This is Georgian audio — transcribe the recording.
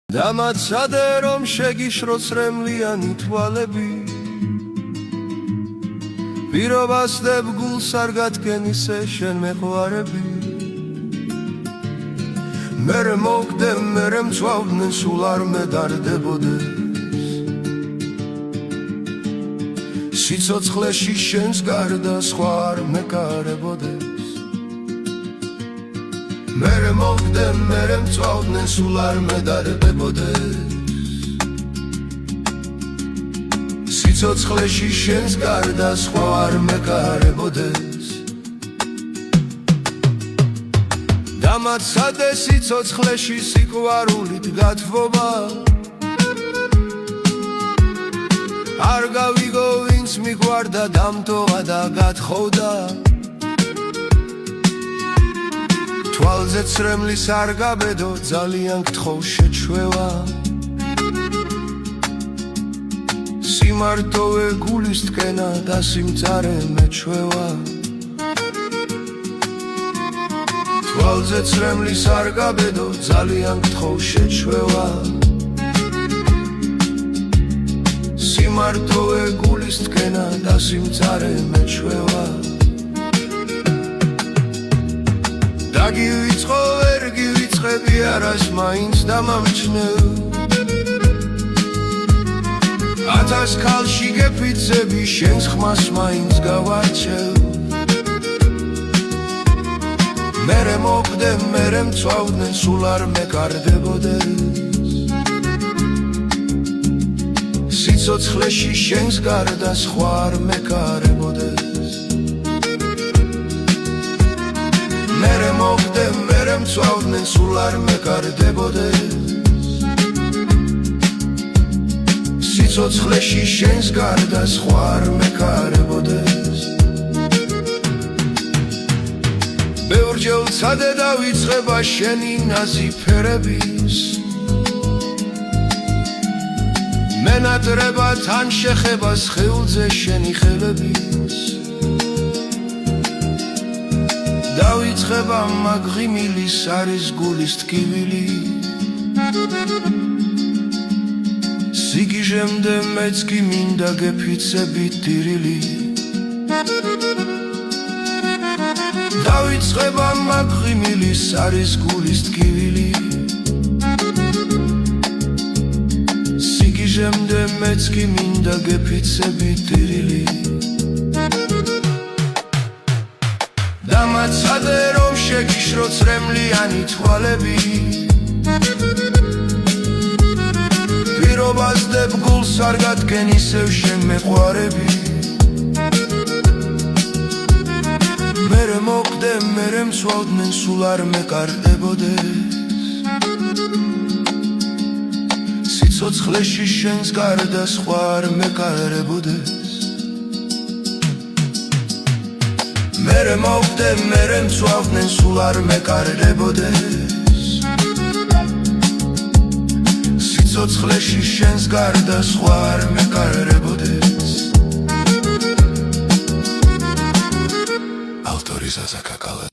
დამაცადე რომ შეგიშროს რემლიანი თვალები პირობას დებ გულს არ გადგენისე შენ მეყვარები მერე მოგდე მერე მწვავდნენ სულ არ მედარდებოდეს სიცოცხლეში შენს გარდა სხვა არ მეკარებოდეს მერე მოგდე მერე მწვავდნენ სულ არ მედარდებოდეს სიცოცხლეში შენს გარდა სხვა არ მეკარებოდეს დამაცადე სიცოცხლეში სიყვარულით გათბობა არ გავიგო ვინც მიყვარდა დამტოვა და გათხოვდა თვალზე ცრემლის არ გაბედო ძალიან გთხოვ შეჩვევა სიმარტოვე გულის ტკენა და სიმწარე მეჩვევა თვალზე ცრემლის არ გაბედო ძალიან გთხოვ შეჩვევა სიმარტოვე გულის ტკენა და სიმწარე მეჩვევა დაგივიწყო ვერ გივიწყები არას მაინც დამამჩნევ ათას ქალში გეფიცები შენს ხმას მაინც გავარჩევ მერე მოგდე მერე მწვავდნენ სულ არ მეკარდებოდეს სიცოცხლეში შენს გარდა სხვა არ მეკარებოდეს მერე მოგდე მერე მწვავდნენ სულ არ მეკარდებოდეს სიცოცხლეში შენს გარდა სხვა არ მეკარებოდეს ბევრჯერ ვცადე დავიწყება შენი ნაზი ფერების მენატრება თან შეხება სხეულზე შენი ხელების დავიწყება მაგღიმილის არის გულის ტკივილი სიგიჟემდე მეც კი მინდა გეფიცები ტირილი დავიწყება მაგღიმილის არის გულის ტკივილი სიგიჟემდე მეც კი მინდა გეფიცები ტირილი დამაცადე რომ შეგიშროს რემლიანი თვალები პირობას დებ გულს არ გადგენ ისევ შენ მეყვარები მერე მოგდე მერე მწვავდნენ სულ არ მეკარდებოდეს სიცოცხლეში შენს გარდა სხვა არ მეკარებოდეს მერე მოგდე მერე მწვავდნენ სულ არ მეკარდებოდეს სიცოცხლეში შენს გარდა სხვა არ მეკარებოდეს ავტორი ზაზა კაკალა